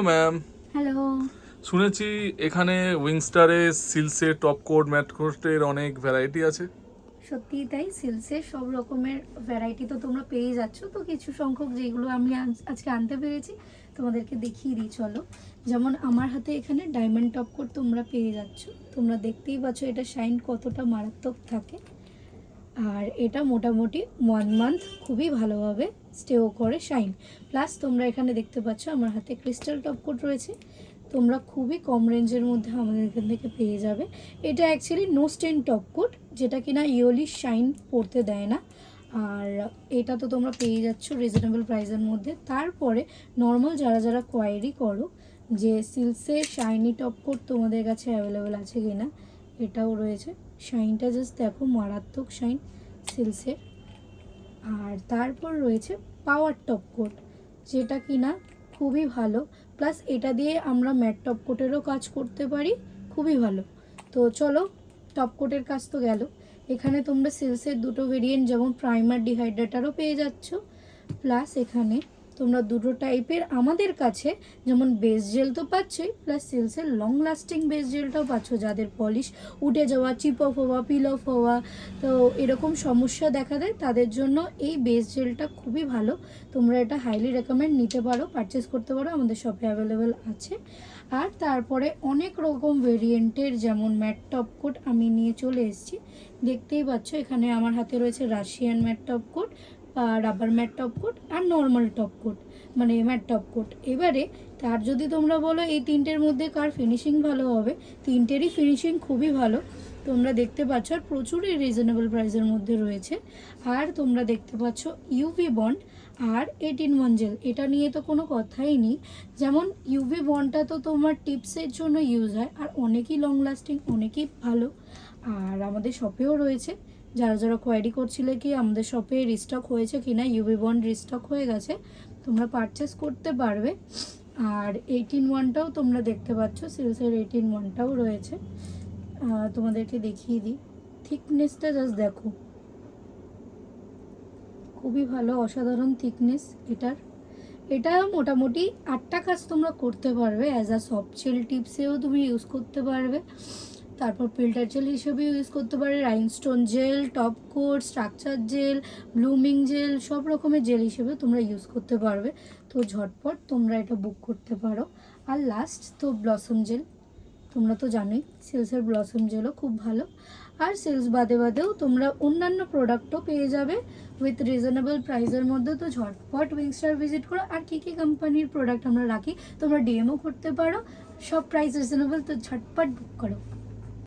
Ma'am, hello. শুনেছি এখানে উইংস্টারে সিলসে top coat mat কোটের অনেক ভ্যারাইটি আছে। সত্যিই তাই, সিল্কসের সব রকমের ভ্যারাইটি তো তোমরা পেয়ে যাচ্ছ। তো কিছু সংখ্যক যেগুলো আমি আজকে আনতে পেরেছি তোমাদেরকে দেখিয়ে দিই চলো। যেমন আমার হাতে এখানে ডায়মন্ড টপ কোট তোমরা পেয়ে যাচ্ছ। তোমরা দেখতেই পাচ্ছ এটা শাইন কতটা মারাত্মক থাকে। আর এটা মোটামুটি 1 মান্থ খুবই ভালোভাবে স্টেও করে শাইন। প্লাস তোমরা এখানে দেখতে পাচ্ছ আমার হাতে ক্রিস্টাল টপ কোট রয়েছে। তোমরা খুবই কম রেঞ্জের মধ্যে আমাদের এখান থেকে পেয়ে যাবে। এটা অ্যাকচুয়ালি নো স্টেন টপ কোট, যেটা কিনা ইয়েরলি শাইন পড়তে দেয় না। আর এটা তো তোমরা পেয়ে যাচ্ছ রিজনেবল প্রাইসের মধ্যে। তারপরে নর্মাল যারা যারা কোয়ারি করো যে সিল্কসের শাইনি টপ কোট তোমাদের কাছে অ্যাভেলেবেল আছে কি না, এটাও রয়েছে। শাইনটা জাস্ট দেখো, মারাত্মক শাইন সিল্কসের। আর তারপর রয়েছে পাওয়ার টপ কোট, যেটা কিনা খুবই ভালো। প্লাস এটা দিয়ে আমরা ম্যাট টপ কোটেরও কাজ করতে পারি, খুবই ভালো। তো চলো, টপ কোটের কাজ তো গেল। এখানে তোমরা সিল্কসের দুটো ভেরিয়েন্ট যেমন প্রাইমার ডিহাইড্রেটারও পেয়ে যাচ্ছ। প্লাস এখানে তোমরা দুটো টাইপের আমাদের কাছে যেমন বেস জেল তো পাচ্ছই, প্লাস সিল্কসের লং লাস্টিং বেস জেলটাও পাচ্ছ। যাদের পলিশ উঠে যাওয়া, চিপ অফ হওয়া, পিল অফ হওয়া, তো এরকম সমস্যা দেখা দেয় তাদের জন্য এই বেস জেলটা খুবই ভালো। তোমরা এটা হাইলি রেকমেন্ড নিতে পারো, পারচেস করতে পারো, আমাদের শপে অ্যাভেলেবেল আছে। আর তারপরে অনেক রকম ভেরিয়েন্টের যেমন ম্যাট টপ কোট আমি নিয়ে চলে এসেছি। দেখতেই পাচ্ছ এখানে আমার হাতে রয়েছে Russian matte top coat, rubber matte top coat আর নর্মাল টপ কোট, মানে ম্যাট টপ কোট। এবারে তার যদি তোমরা বলো এই তিনটের মধ্যে কার ফিনিশিং ভালো হবে, তিনটেরই ফিনিশিং খুবই ভালো। তোমরা দেখতে পাচ্ছ আর প্রচুরই রিজনেবল প্রাইসের মধ্যে রয়েছে। আর তোমরা দেখতে পাচ্ছ ইউভি বন্ড আর 18 জেল, এটা নিয়ে তো কোনো কথাই নেই। যেমন ইউভি বন্ডটা তো তোমার টিপসের জন্য ইউজ হয় আর অনেকই লং লাস্টিং, অনেকই ভালো। আর আমাদের শপেও রয়েছে। যারা যারা কোয়ারি করছিলে কি আমাদের শপে রিস্টক হয়েছে কি না, ইউভি বন্ড রিস্টক হয়ে গেছে, তোমরা পারচেস করতে পারবে। আর 18টাও তোমরা দেখতে পাচ্ছ, সিলসের 18টাও রয়েছে। তোমাদেরকে দেখিয়ে দিই, থিকনেসটা জাস্ট দেখো, খুবই ভালো, অসাধারণ থিকনেস এটার। এটা মোটামুটি 8টা কাজ তোমরা করতে পারবে। অ্যাজ আ সফট জেল টিপসেও তুমি ইউজ করতে পারবে, তারপর ফিল্টার জেল হিসেবেও ইউজ করতে পারে, rhinestone gel, top coat, structure gel, blooming gel, সব রকমের জেল হিসেবে তোমরা ইউজ করতে পারবে। তো ঝটপট তোমরা এটা বুক করতে পারো। আর লাস্ট তো ব্লসম জেল, তোমরা তো জানোই সিল্কসের ব্লসম জেলও খুব ভালো। আর সিল্কস বাদেও তোমরা অন্যান্য প্রোডাক্টও পেয়ে যাবে উইথ রিজনেবল প্রাইসের মধ্যে। তো ঝটপট উইংস্টার ভিজিট করো। আর কী কী কোম্পানির প্রোডাক্ট আমরা রাখি তোমরা ডিএমও করতে পারো, সব প্রাইস রিজনেবল, তো ঝটপট বুক করো।